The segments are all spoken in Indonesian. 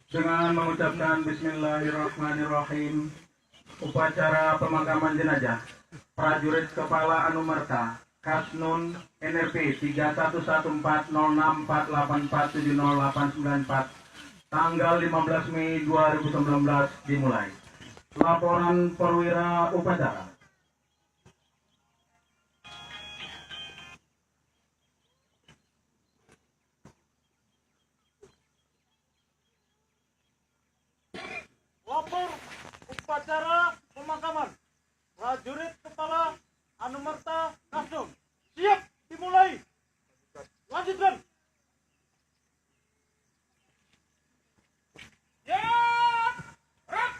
Dengan mengucapkan Bismillahirrahmanirrahim, upacara pemakaman jenazah prajurit kepala Anumerta Kasnun NRP 31140648470894 tanggal 15 Mei 2019 dimulai. Laporan perwira upacara. Lapor upacara pemakaman prajurit kepala Anumerta Kasnun. Siap dimulai. Lanjutkan. Ya. Rak.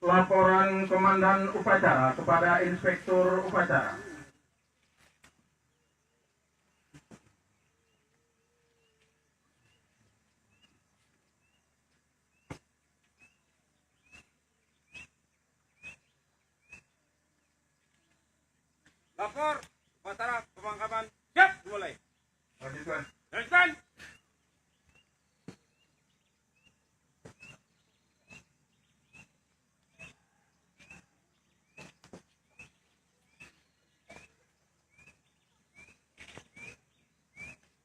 Laporan Komandan Upacara kepada Inspektur Upacara. Lapor upacara pemakaman. Siap dimulai. Lanjutkan. Lanjutkan.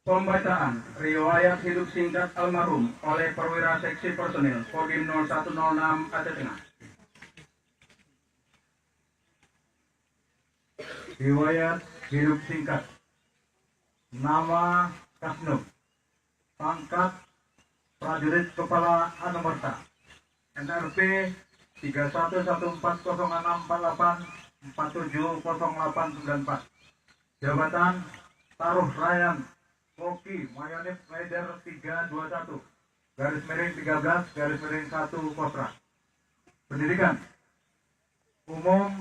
Pembacaan riwayat hidup singkat almarhum oleh perwira seksi personil Kodim 0106 Aceh Tengah. Riwayat hidup singkat. Nama Kasnun. Pangkat prajurit kepala Anumerta. NRP 31140648470894. Jabatan Taruh Rayan Koki Mayonib Rider 321 garis miring 13 garis miring 1 Kostra. Pendidikan umum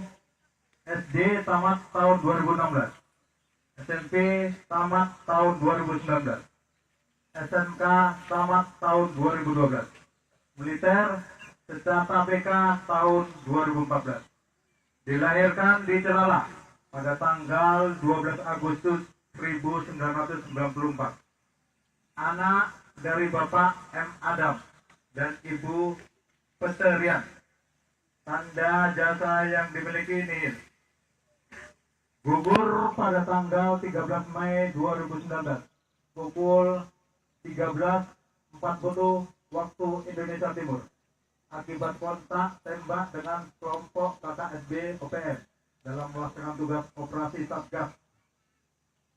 SD tamat tahun 2016, SMP tamat tahun 2019, SMK tamat tahun 2012, militer secara ABK tahun 2014. Dilahirkan di Celala pada tanggal 12 Agustus 1994. Anak dari Bapak M. Adam dan Ibu Peserian. Tanda jasa yang dimiliki nihil. Gugur pada tanggal 13 Mei 2019 pukul 13.40 waktu Indonesia Timur akibat kontak tembak dengan kelompok KKSB OPM dalam melaksanakan tugas operasi Satgas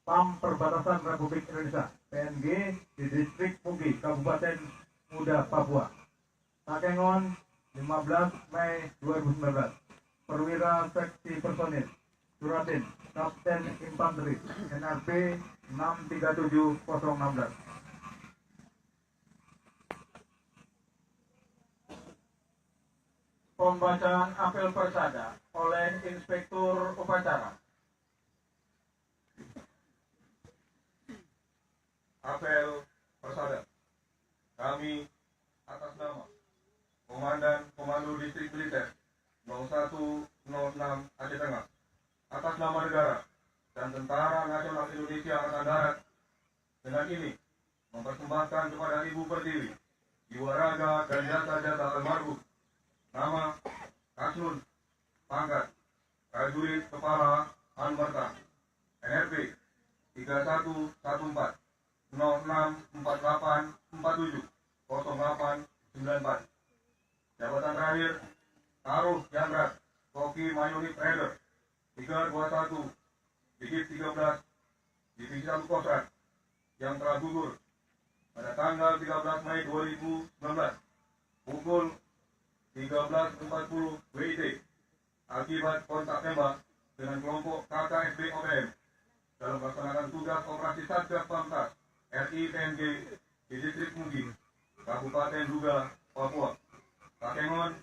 PAM Perbatasan Republik Indonesia PNG di Distrik Mugi, Kabupaten Muda, Papua. Takengon 15 Mei 2019. Perwira Seksi Personil Suratin Kapten Infanteri NRP 637016. Pembacaan apel persada oleh Inspektur Upacara. Apel persada. Kami atas nama Komandan Komando Distrik Militer 0106 Aceh Tengah, atas nama negara dan Tentara Nasional Indonesia Angkatan Darat, dengan ini mempersembahkan kepada Ibu Pertiwi jiwa raga dan jasa-jasa almarhum. Nama Kasnun, pangkat prajurit kepala Anumerta, NRP 31140648470894. Jabatan terakhir Taruh Jangrat Koki Mayonib Rider 321 Digit 13 Divisi 1 Kostrat yang telah gugur pada tanggal 13 Mei 2019 pukul 13.40 WIT akibat kontak tembak dengan kelompok KKSB OPM dalam melaksanakan tugas operasi Satgas Pamtas RI PNG di Distrik Mugi, Kabupaten Duga, Papua. Takengon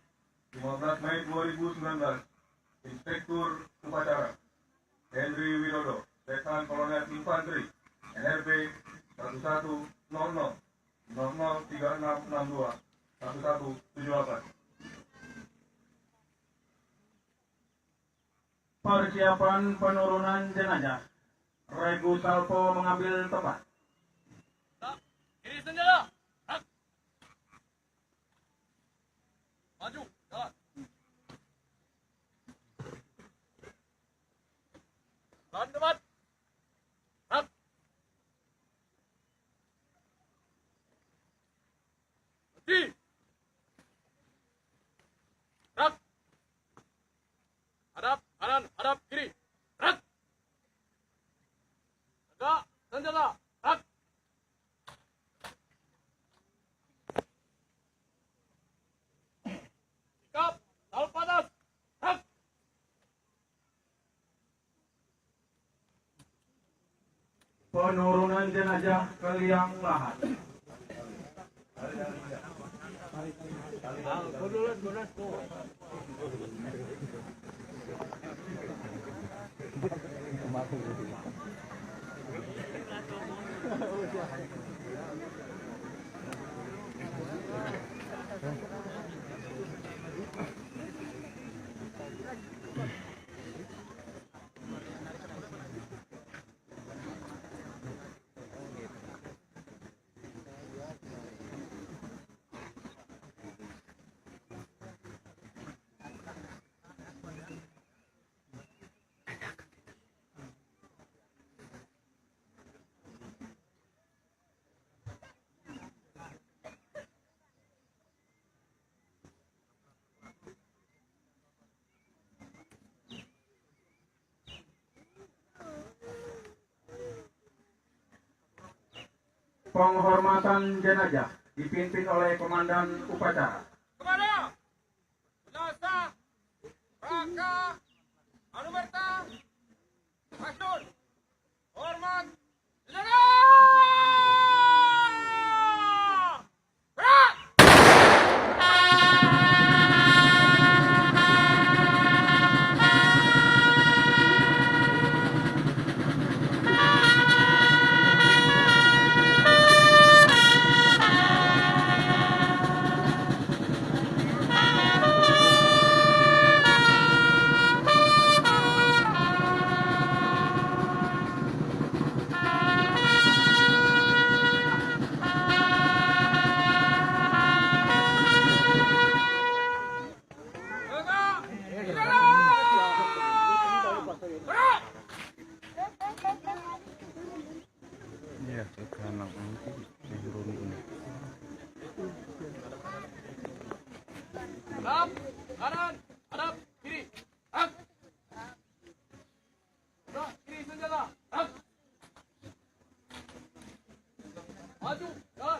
15 Mei 2019. Inspektur Upacara Henry Widodo, Letnan Kolonel Infanteri NRP 11000036621178. Persiapan penurunan jenazah Regu Salpo mengambil tempat. Kiri senjata. Gerak. Maju. Jalan. Lawan depan. Gerak. Mati. Gerak. Hadap kanan, hadap kiri. Gerak. Tegak senjata. Gerak. Sikap, salpa atas. Gerak. Penurunan jenazah ke liang lahat. Penghormatan jenazah dipimpin oleh Komandan Upacara. Kepada jenazah Raka Anumerta Masyur, hormat jenazah. Gerak. Tegak. Gerak. Ya, sekarang nanti turun ini. Hadap kanan, hadap kiri. Gerak. Gerak kiri senjata. Gerak. Maju, jalan.